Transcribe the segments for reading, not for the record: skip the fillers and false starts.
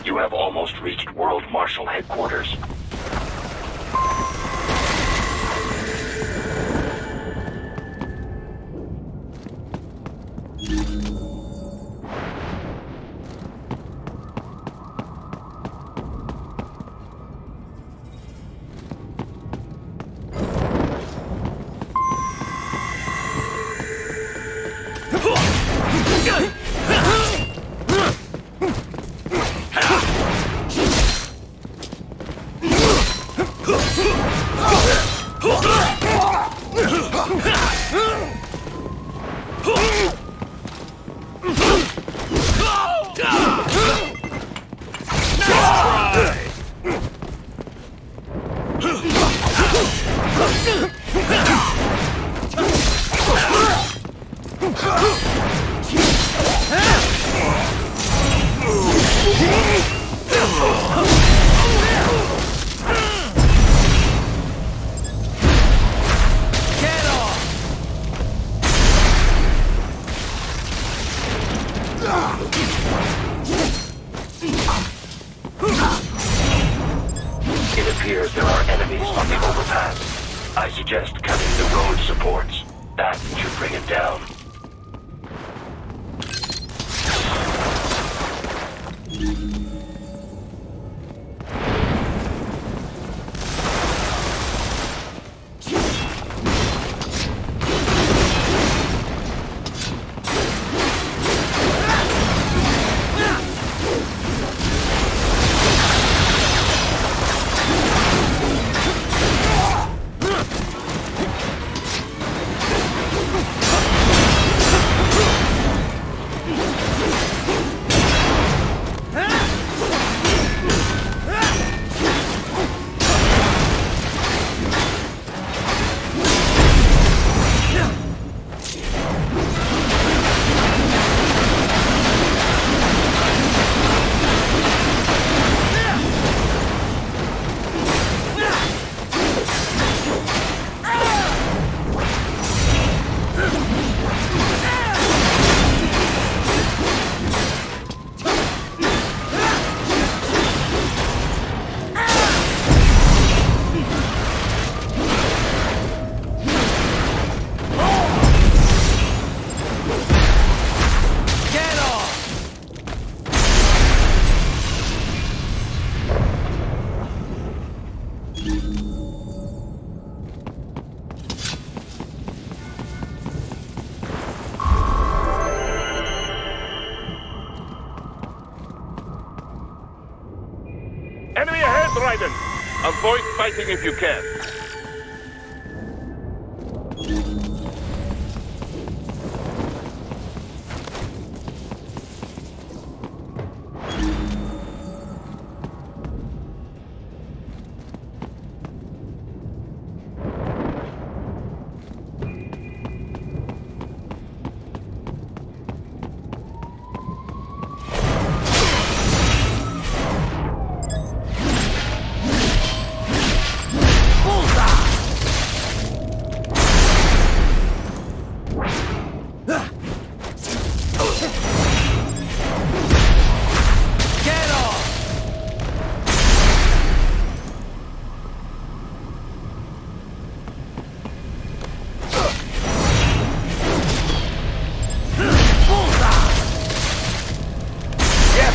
You have almost reached World Marshal Headquarters. It appears there are enemies on the overpass. I suggest cutting the road supports. That should bring it down. Enemy ahead, Raiden! Avoid fighting if you can.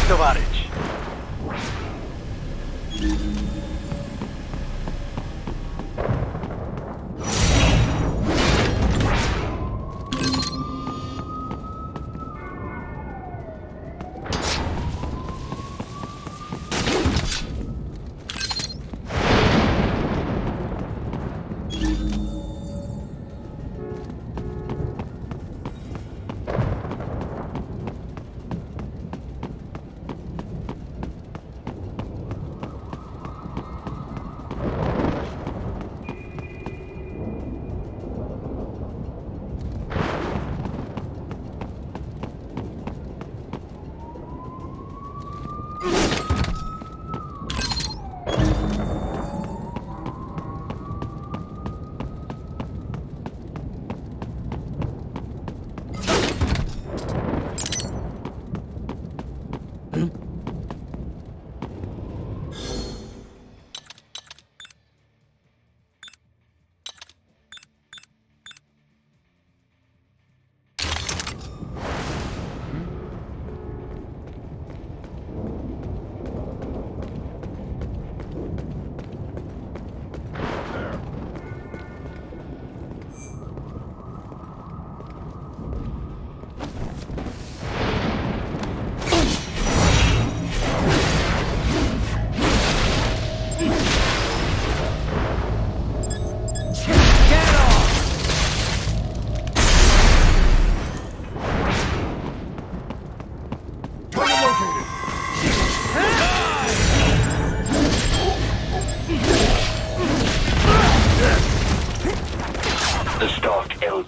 Товарищ!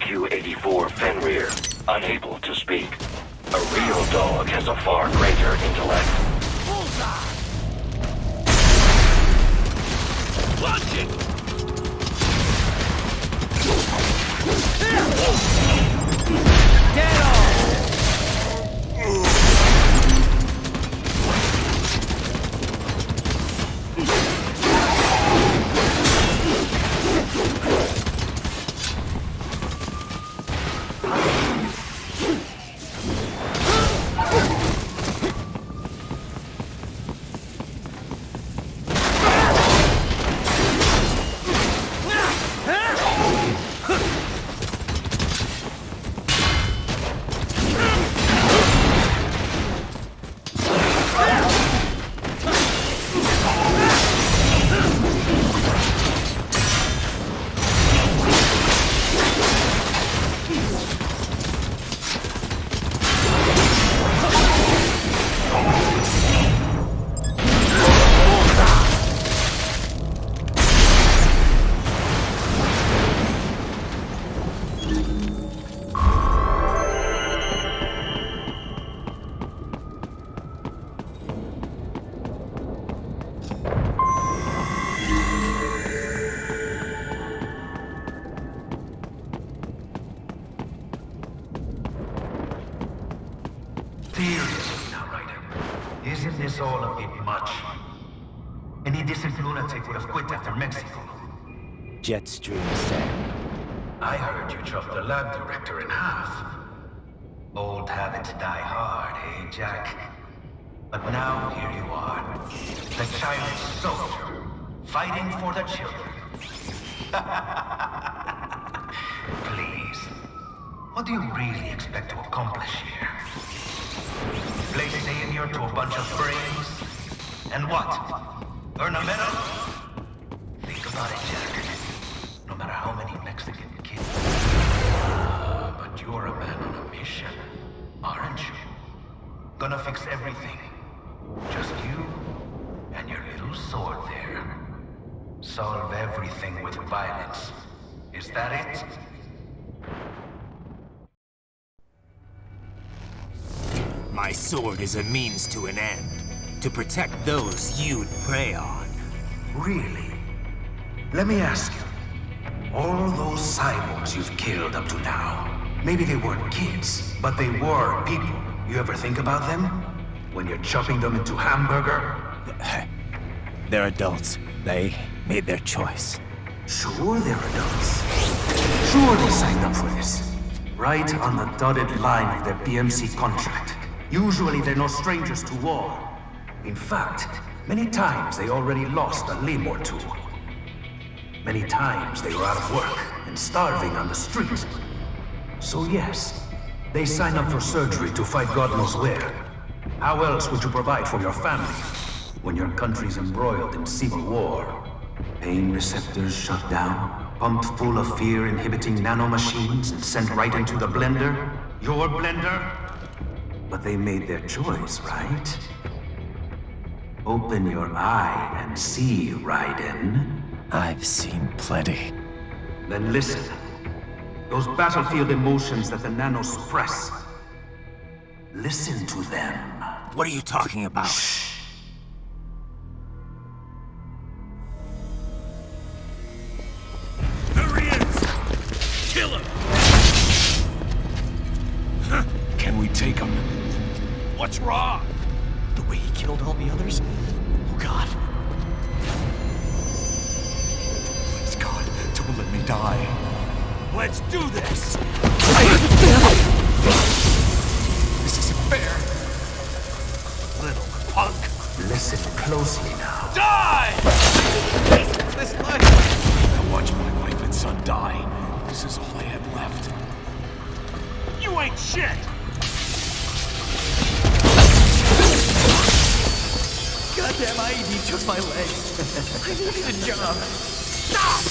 IQ-84 Fenrir, unable to speak. A real dog has a far greater intellect. Launching! Get on! Seriously now, Ryder. Isn't this all a bit much? Any decent lunatic would have quit after Mexico. Jetstream Sam. I heard you chopped the lab director in half. Old habits die hard, eh, Jack? But now here you are. The child soldier, fighting for the children. Please. What do you really expect to accomplish here? Play savior to a bunch of brains? And what? Earn a medal? Think about it, Jack. No matter how many Mexican kids... but you're a man on a mission, aren't you? Gonna fix everything. Just you and your little sword there. Solve everything with violence. Is that it? My sword is a means to an end. To protect those you'd prey on. Really? Let me ask you. All those cyborgs you've killed up to now, maybe they weren't kids, but they were people. You ever think about them? When you're chopping them into hamburger? They're adults. They made their choice. Sure they're adults. Sure they signed up for this. Right on the dotted line of their BMC contract. Usually they're no strangers to war. In fact, many times they already lost a limb or two. Many times they were out of work and starving on the street. So yes, they sign up for surgery to fight God knows where. How else would you provide for your family when your country's embroiled in civil war? Pain receptors shut down, pumped full of fear-inhibiting nanomachines and sent right into the blender? Your blender? But they made their choice, right? Open your eye and see, Raiden. I've seen plenty. Then listen. Those battlefield emotions that the nanos suppress. Listen to them. What are you talking about? Shh. Kill him! Can we take him? What's wrong? The way he killed all the others? Oh God. Please God, don't let me die. Let's do this! This isn't fair. Little punk! Listen closely now. Die! This life. I watched my wife and son die. This is all I had left. You ain't shit! Goddamn IED took my leg. I needed a job. Stop!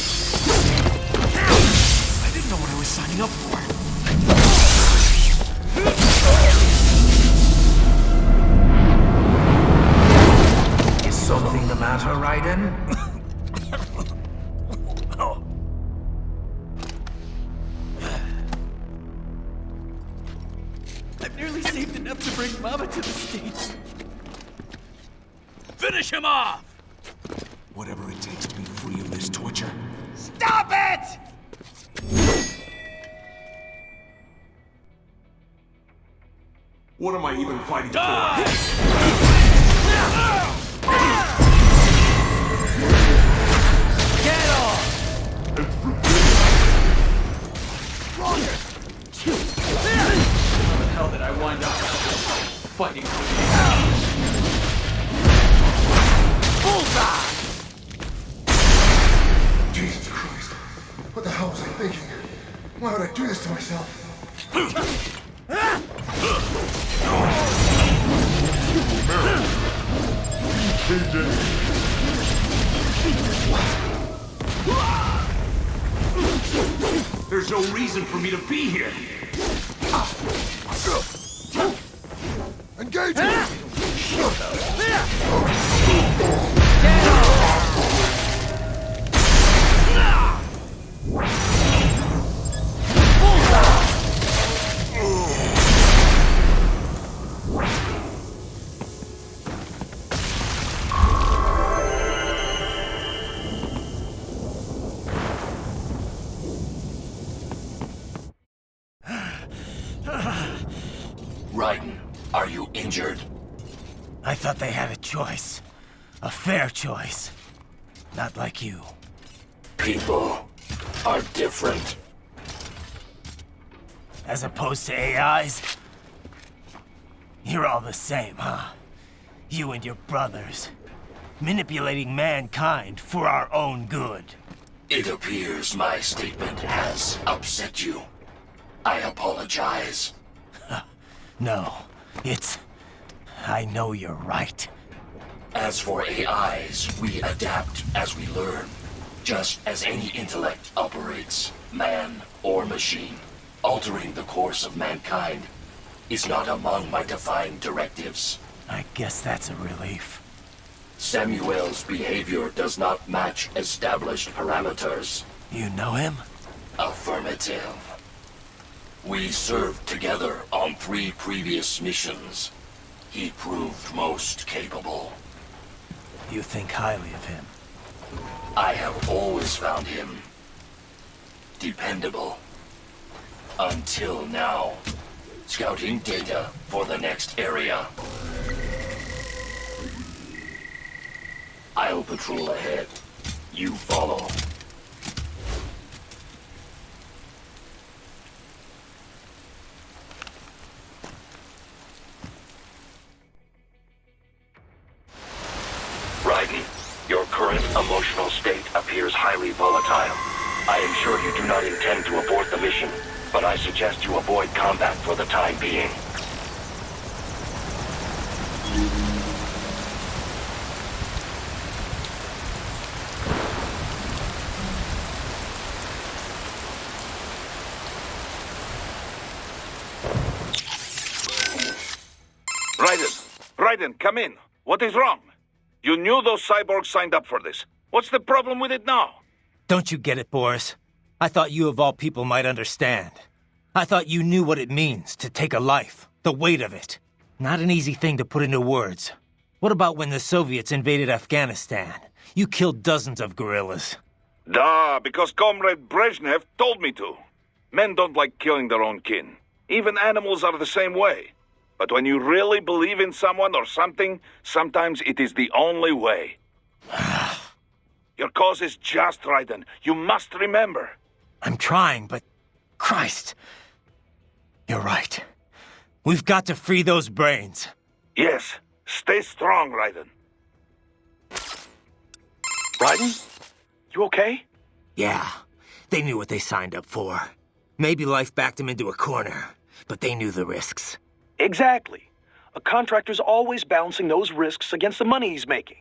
I didn't know what I was signing up for. Is something the matter, Raiden? up to bring Mama to the States. Finish him off! Whatever it takes to be free of this torture. Stop it! What am I even fighting for? Get off! How the hell did I wind up fighting for the Bullseye! Jesus Christ. What the hell was I thinking? Why would I do this to myself? There's no reason for me to be here. Engage! Raiden, are you injured? I thought they had a choice. A fair choice. Not like you. People are different. As opposed to AIs? You're all the same, huh? You and your brothers. Manipulating mankind for our own good. It appears my statement has upset you. I apologize. No, it's... I know you're right. As for AIs, we adapt as we learn. Just as any intellect operates, man or machine. Altering the course of mankind is not among my defined directives. I guess that's a relief. Samuel's behavior does not match established parameters. You know him? Affirmative. We served together on 3 previous missions. He proved most capable. You think highly of him? I have always found him dependable. Until now. Scouting data for the next area. I'll patrol ahead. You follow. Raiden, your current emotional state appears highly volatile. I am sure you do not intend to abort the mission, but I suggest you avoid combat for the time being. Raiden, come in. What is wrong? You knew those cyborgs signed up for this. What's the problem with it now? Don't you get it, Boris? I thought you of all people might understand. I thought you knew what it means to take a life, the weight of it. Not an easy thing to put into words. What about when the Soviets invaded Afghanistan? You killed dozens of guerrillas. Duh, because Comrade Brezhnev told me to. Men don't like killing their own kin. Even animals are the same way. But when you really believe in someone or something, sometimes it is the only way. Your cause is just, Raiden. You must remember. I'm trying, but... Christ. You're right. We've got to free those brains. Yes. Stay strong, Raiden. Raiden? You okay? Yeah. They knew what they signed up for. Maybe life backed them into a corner, but they knew the risks. Exactly. A contractor's always balancing those risks against the money he's making.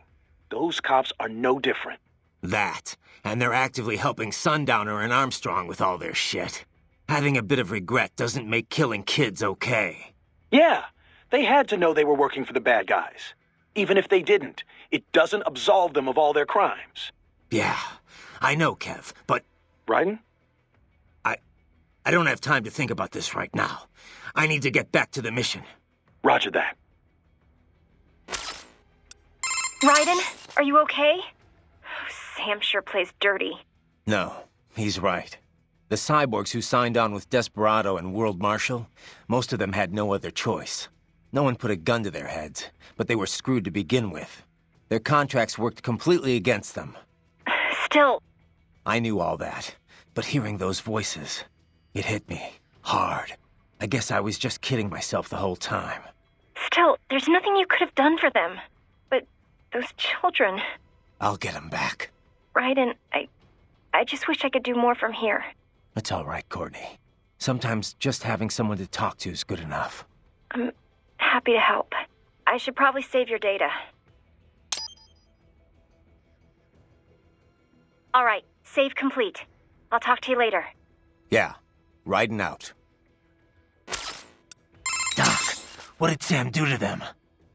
Those cops are no different. That, and they're actively helping Sundowner and Armstrong with all their shit. Having a bit of regret doesn't make killing kids okay. Yeah, they had to know they were working for the bad guys. Even if they didn't, it doesn't absolve them of all their crimes. Yeah, I know, Kev, but... Raiden? I don't have time to think about this right now. I need to get back to the mission. Roger that. Raiden, are you okay? Sam sure plays dirty. No, he's right. The cyborgs who signed on with Desperado and World Marshal, most of them had no other choice. No one put a gun to their heads, but they were screwed to begin with. Their contracts worked completely against them. Still... I knew all that, but hearing those voices, it hit me hard. I guess I was just kidding myself the whole time. Still, there's nothing you could have done for them. But those children... I'll get them back. Raiden, I just wish I could do more from here. It's all right, Courtney. Sometimes just having someone to talk to is good enough. I'm happy to help. I should probably save your data. All right, save complete. I'll talk to you later. Yeah, riding out. Doc, what did Sam do to them?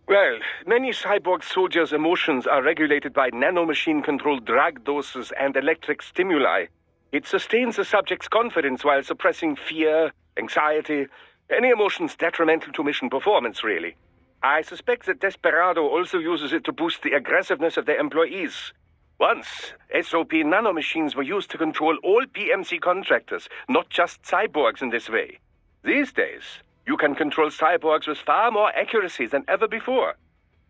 Well, many cyborg soldiers' emotions are regulated by nanomachine-controlled drug doses and electric stimuli. It sustains the subject's confidence while suppressing fear, anxiety, any emotions detrimental to mission performance, really. I suspect that Desperado also uses it to boost the aggressiveness of their employees. Once, SOP nanomachines were used to control all PMC contractors, not just cyborgs in this way. These days, you can control cyborgs with far more accuracy than ever before.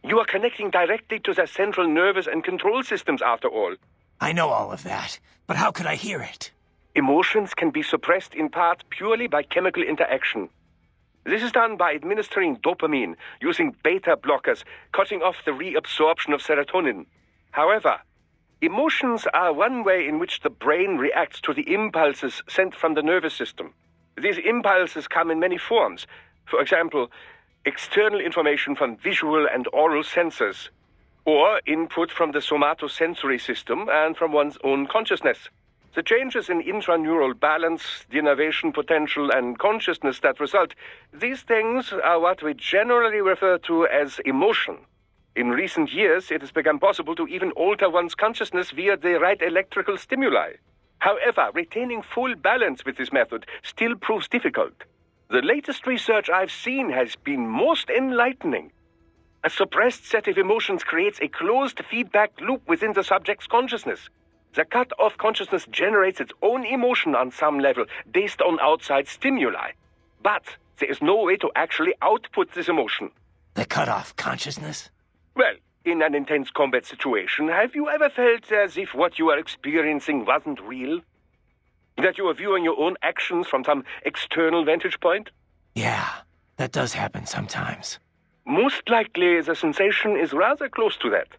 You are connecting directly to their central nervous and control systems, after all. I know all of that, but how could I hear it? Emotions can be suppressed in part purely by chemical interaction. This is done by administering dopamine, using beta blockers, cutting off the reabsorption of serotonin. However, emotions are one way in which the brain reacts to the impulses sent from the nervous system. These impulses come in many forms. For example, external information from visual and oral sensors, or input from the somatosensory system and from one's own consciousness. The changes in intraneural balance, denervation potential, and consciousness that result, these things are what we generally refer to as emotion. In recent years, it has become possible to even alter one's consciousness via the right electrical stimuli. However, retaining full balance with this method still proves difficult. The latest research I've seen has been most enlightening. A suppressed set of emotions creates a closed feedback loop within the subject's consciousness. The cut-off consciousness generates its own emotion on some level, based on outside stimuli. But there is no way to actually output this emotion. The cut-off consciousness? Well, in an intense combat situation, have you ever felt as if what you are experiencing wasn't real? That you are viewing your own actions from some external vantage point? Yeah, that does happen sometimes. Most likely, the sensation is rather close to that.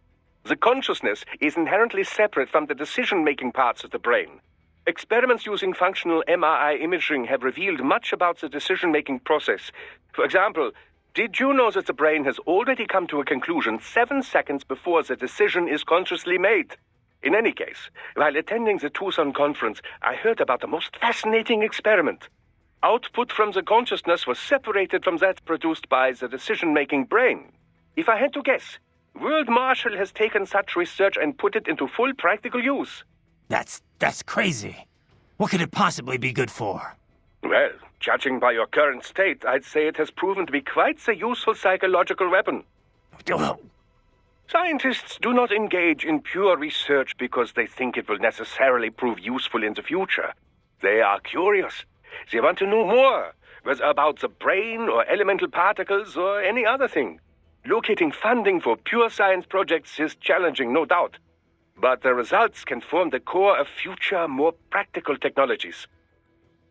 The consciousness is inherently separate from the decision-making parts of the brain. Experiments using functional MRI imaging have revealed much about the decision-making process. For example, did you know that the brain has already come to a conclusion 7 seconds before the decision is consciously made? In any case, while attending the Tucson conference, I heard about the most fascinating experiment. Output from the consciousness was separated from that produced by the decision-making brain. If I had to guess, World Marshal has taken such research and put it into full practical use. That's crazy. What could it possibly be good for? Well, judging by your current state, I'd say it has proven to be quite a useful psychological weapon. Scientists do not engage in pure research because they think it will necessarily prove useful in the future. They are curious. They want to know more, whether about the brain or elemental particles or any other thing. Locating funding for pure science projects is challenging, no doubt. But the results can form the core of future, more practical technologies.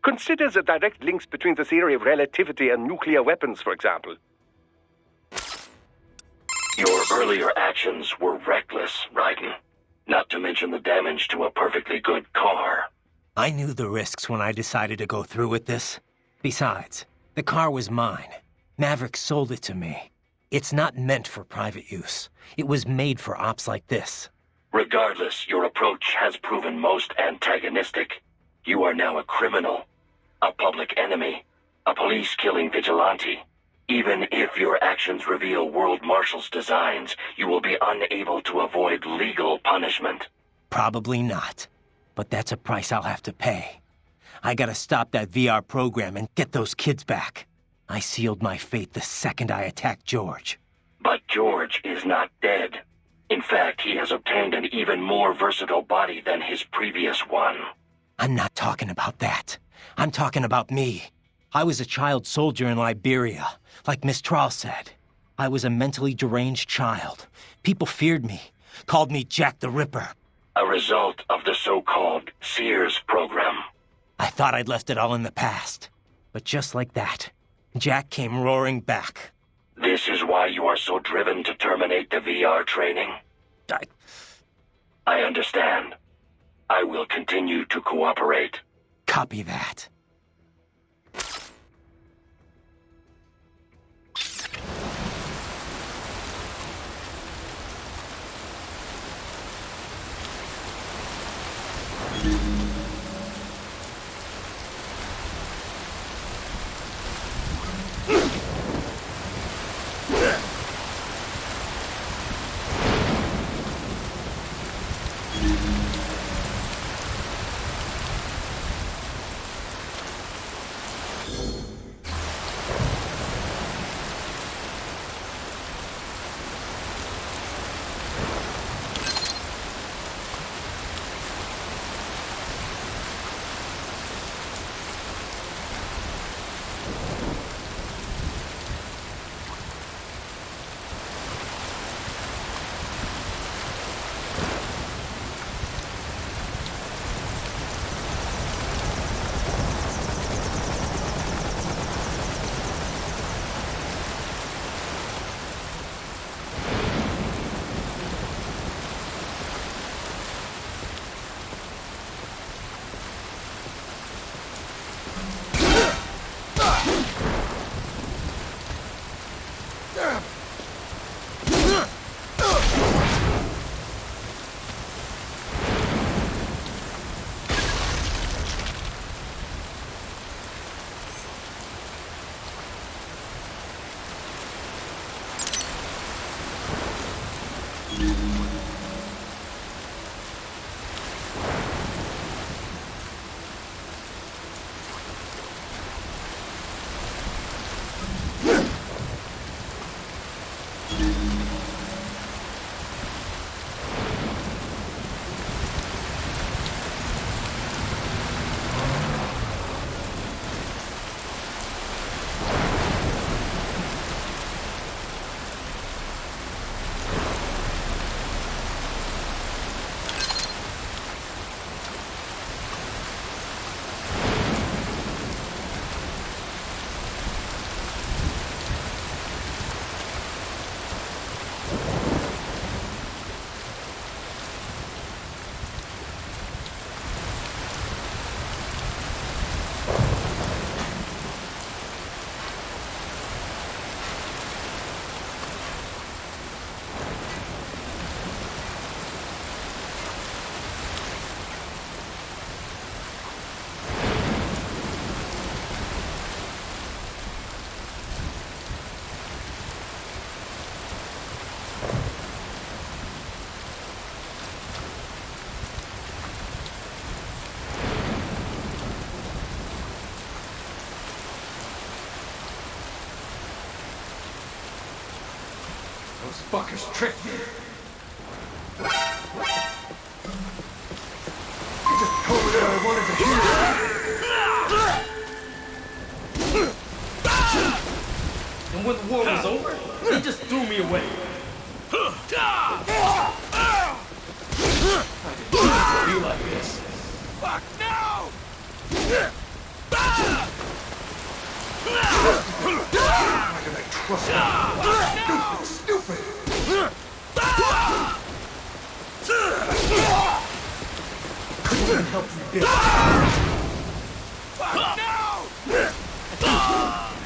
Consider the direct links between the theory of relativity and nuclear weapons, for example. Your earlier actions were reckless, Raiden. Not to mention the damage to a perfectly good car. I knew the risks when I decided to go through with this. Besides, the car was mine. Maverick sold it to me. It's not meant for private use. It was made for ops like this. Regardless, your approach has proven most antagonistic. You are now a criminal, a public enemy, a police-killing vigilante. Even if your actions reveal World Marshal's designs, you will be unable to avoid legal punishment. Probably not. But that's a price I'll have to pay. I gotta stop that VR program and get those kids back. I sealed my fate the second I attacked George. But George is not dead. In fact, he has obtained an even more versatile body than his previous one. I'm not talking about that. I'm talking about me. I was a child soldier in Liberia, like Miss Trawl said. I was a mentally deranged child. People feared me, called me Jack the Ripper. A result of the so-called Sears program. I thought I'd left it all in the past. But just like that, Jack came roaring back. This is why you are so driven to terminate the VR training? I understand. I will continue to cooperate. Copy that. Those fuckers tricked me. I just told her I wanted to hear it. And when the war was over, they just threw me away. I didn't be like this. Fuck no! Why did I trust her? Stupid! Couldn't even help you, Bill. Fuck no!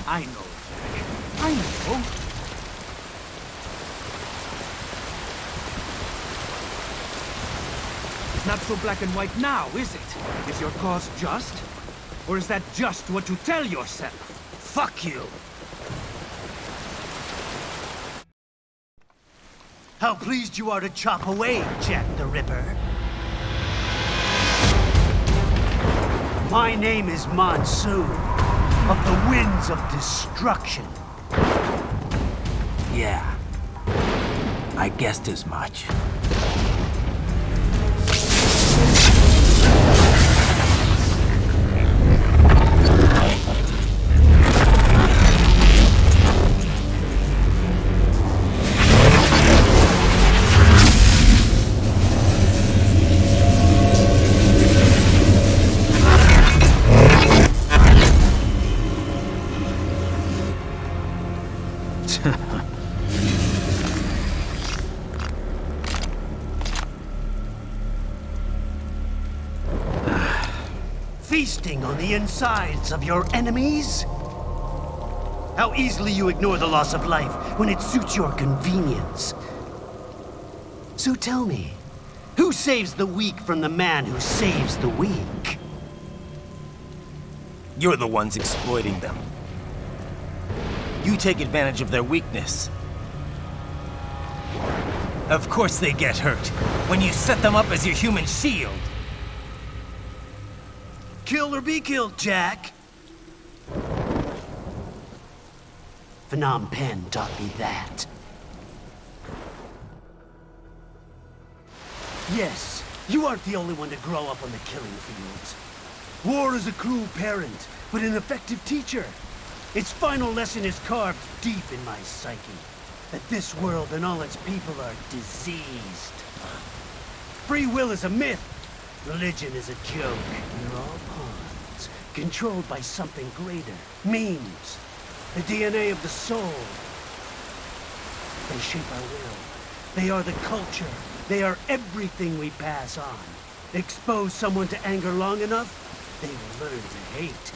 I know, Jack. I know. Not so black and white now, is it? Is your cause just? Or is that just what you tell yourself? Fuck you! How pleased you are to chop away, Jack the Ripper. My name is Monsoon. of the winds of destruction. Yeah. I guessed as much. Feasting on the insides of your enemies? How easily you ignore the loss of life when it suits your convenience. So tell me, who saves the weak from the man who saves the weak? You're the ones exploiting them. You take advantage of their weakness. Of course they get hurt when you set them up as your human shield. Kill or be killed, Jack. Phnom Penh taught me that. Yes, you aren't the only one to grow up on the killing fields. War is a cruel parent, but an effective teacher. Its final lesson is carved deep in my psyche. That this world and all its people are diseased. Free will is a myth. Religion is a joke. They're all pawns, controlled by something greater. Memes. The DNA of the soul. They shape our will. They are the culture. They are everything we pass on. Expose someone to anger long enough, they will learn to hate.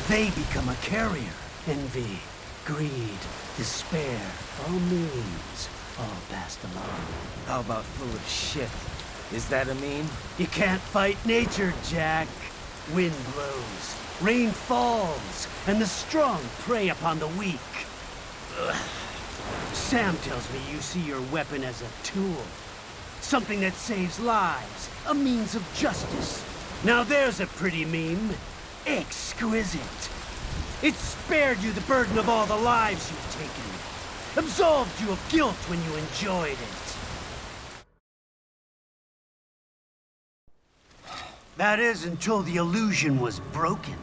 They become a carrier. Envy, greed, despair, all memes, all passed along. How about full of shit? Is that a meme? You can't fight nature, Jack. Wind blows, rain falls, and the strong prey upon the weak. Ugh. Sam tells me you see your weapon as a tool. Something that saves lives, a means of justice. Now there's a pretty meme. Exquisite. It spared you the burden of all the lives you've taken. Absolved you of guilt when you enjoyed it. That is until the illusion was broken.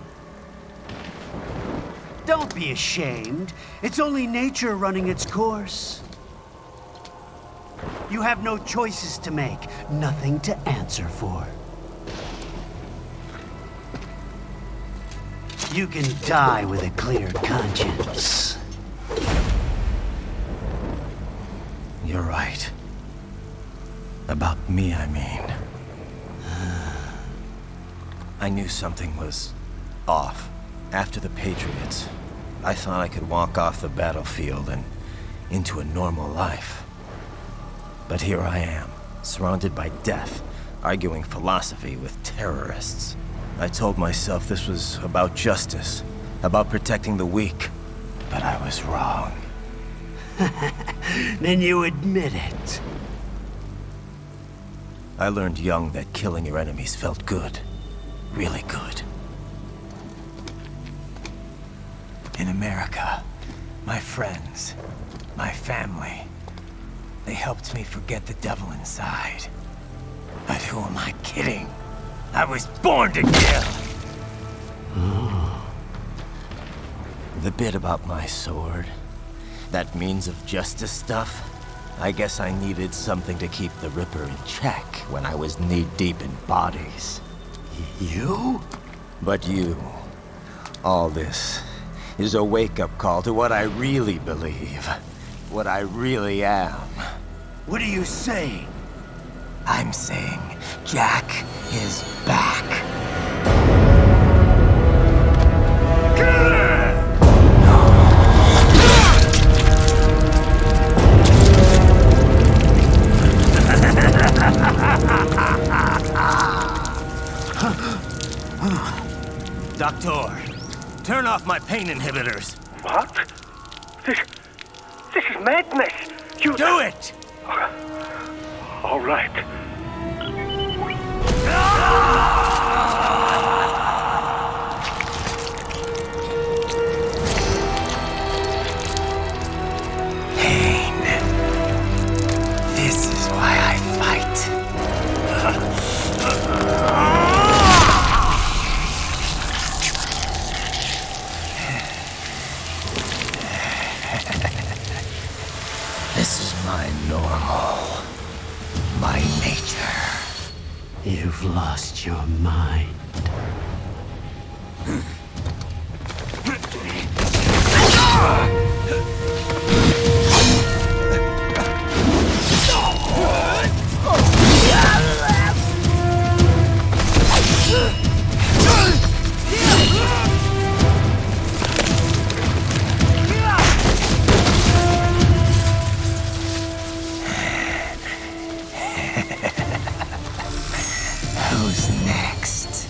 Don't be ashamed. It's only nature running its course. You have no choices to make, nothing to answer for. You can die with a clear conscience. You're right. About me, I mean. I knew something was off. After the Patriots, I thought I could walk off the battlefield and into a normal life. But here I am, surrounded by death, arguing philosophy with terrorists. I told myself this was about justice, about protecting the weak. But I was wrong. Then you admit it. I learned young that killing your enemies felt good. Really good. In America, my friends, my family, they helped me forget the devil inside. But who am I kidding? I was born to kill! The bit about my sword, that means of justice stuff, I guess I needed something to keep the Ripper in check when I was knee-deep in bodies. You? But you, all this, is a wake-up call to what I really believe. What I really am. What are you saying? I'm saying Jack is back. Doctor, turn off my pain inhibitors. What? This is madness. You do it! All right. My normal. My nature. You've lost your mind. Who's next?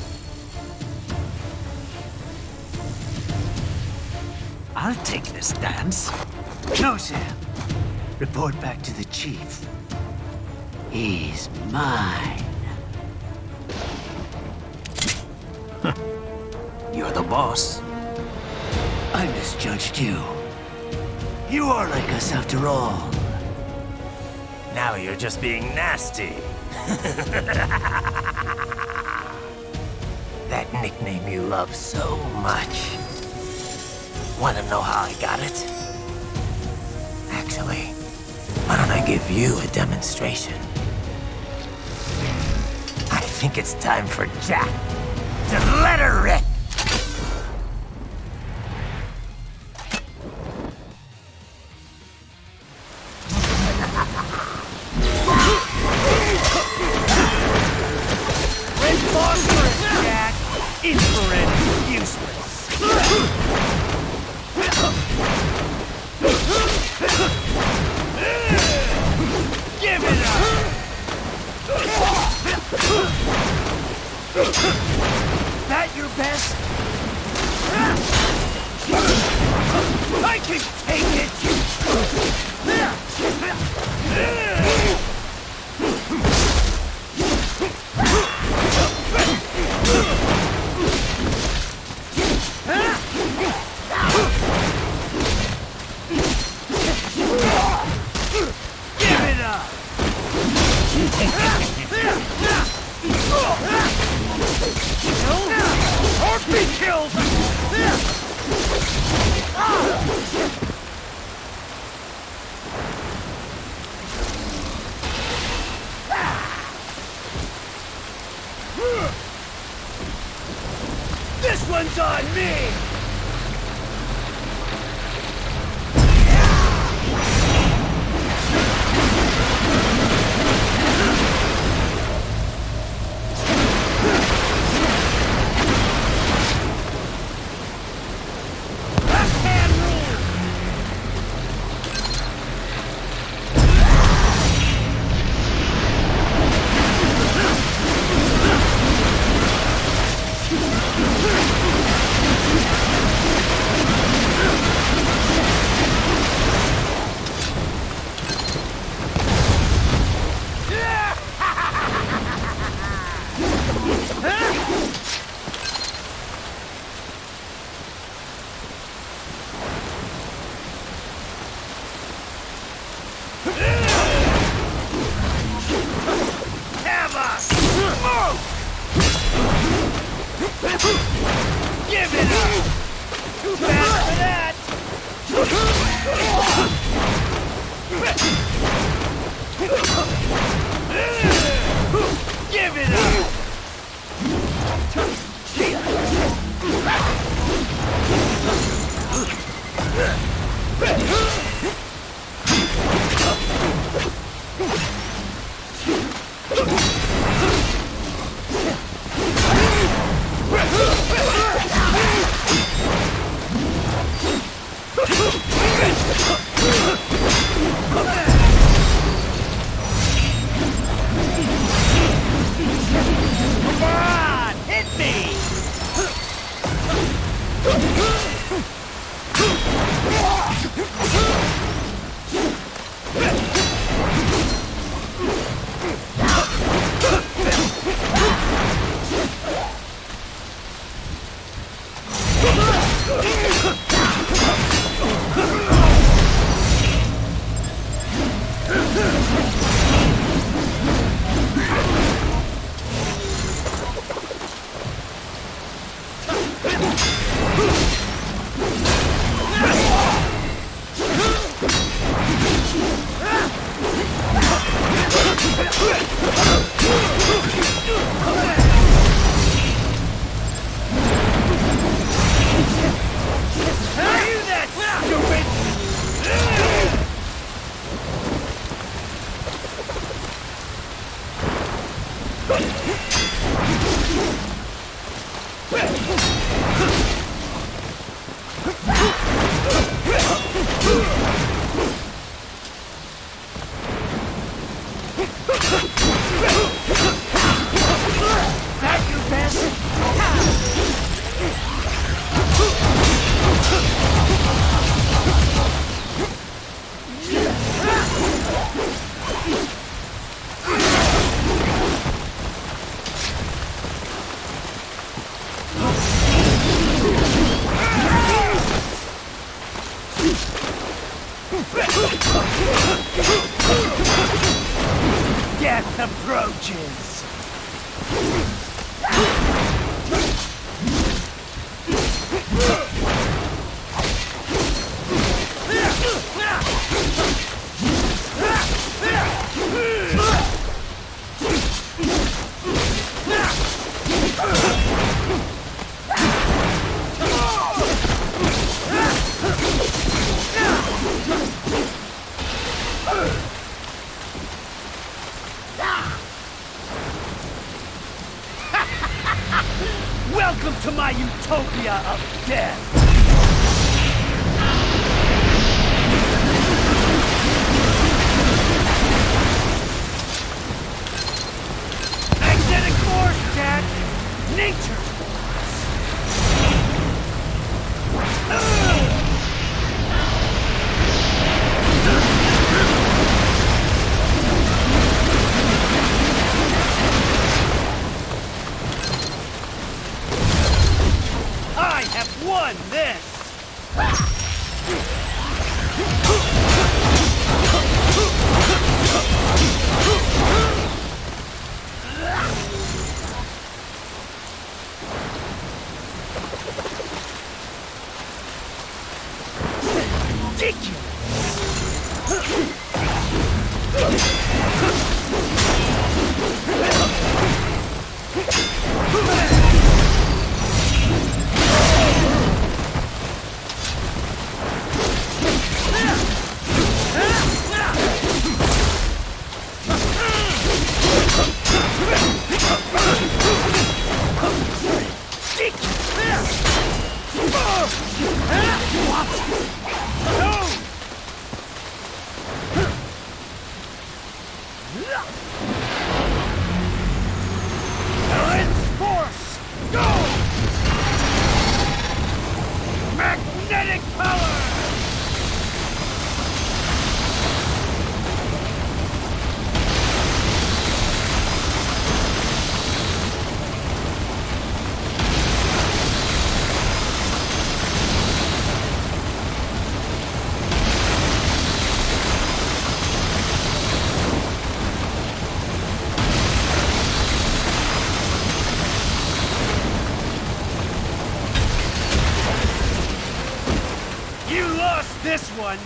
I'll take this dance. No, Sam. Report back to the chief. He's mine. You're the boss. I misjudged you. You are like us after all. Now you're just being nasty. That nickname you love so much. Want to know how I got it? Actually, why don't I give you a demonstration? I think it's time for Jack to let her rip. Red phosphorus, Jack! Infrared is useless. Give it up! That your best? I can take it! Give it up! Or be killed! This one's on me! Have us! Give it up! Too fast for that! Give it up! Come on! Hit me! Death approaches! Welcome to my utopia of death! Magnetic force, Jack! Nature's I have won this! Magnetic power! You lost this one!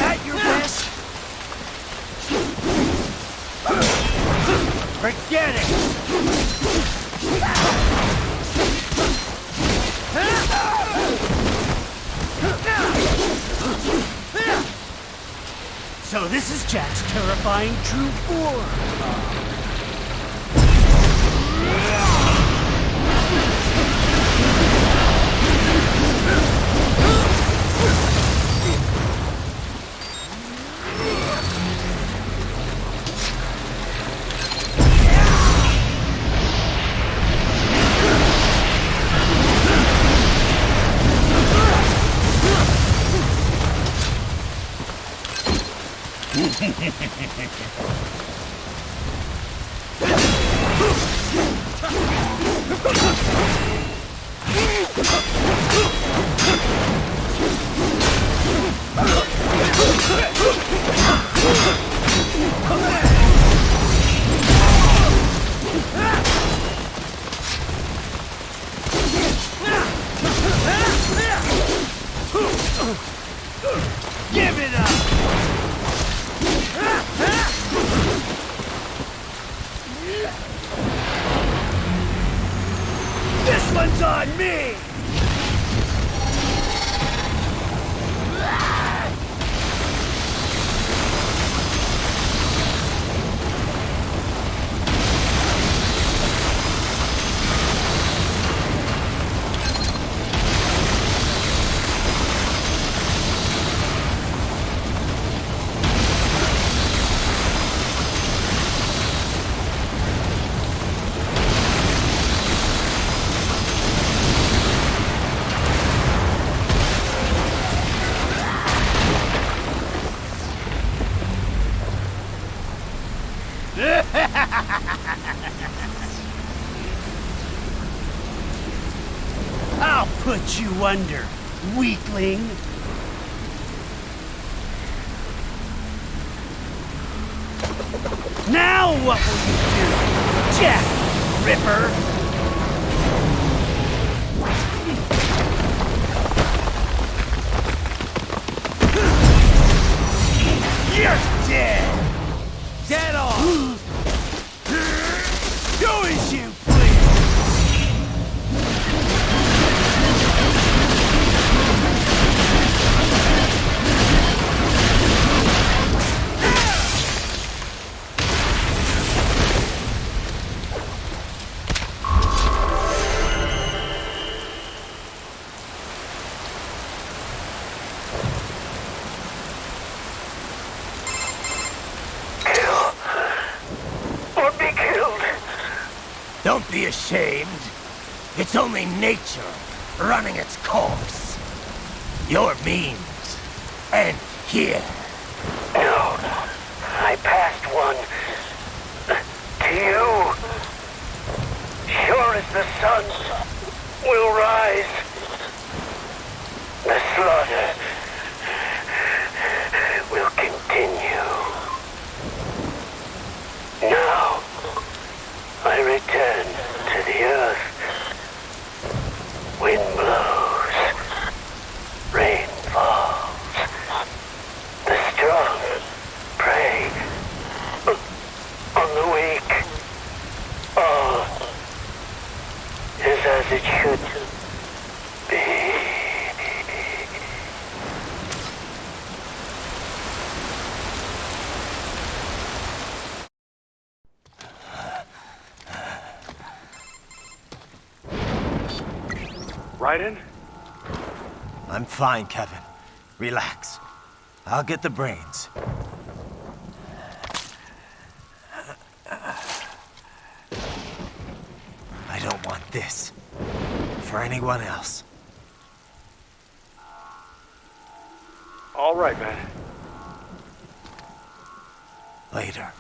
At your best? Forget it! So this is Jack's terrifying true form. Give it up! This one's on me! I'll put you under, weakling. Now what will you do, Jack Ripper? You're dead! Dead on! Do as you please! Don't be ashamed. It's only nature running its course. Your means end here. No, I passed one. To you. Sure as the sun will rise. The slaughter will continue. Now, I return to the earth. Wind blows. Rain falls. The strong prey on the weak. All is as it should be. Raiden? I'm fine, Kevin. Relax. I'll get the brains. I don't want this. For anyone else. All right, man. Later.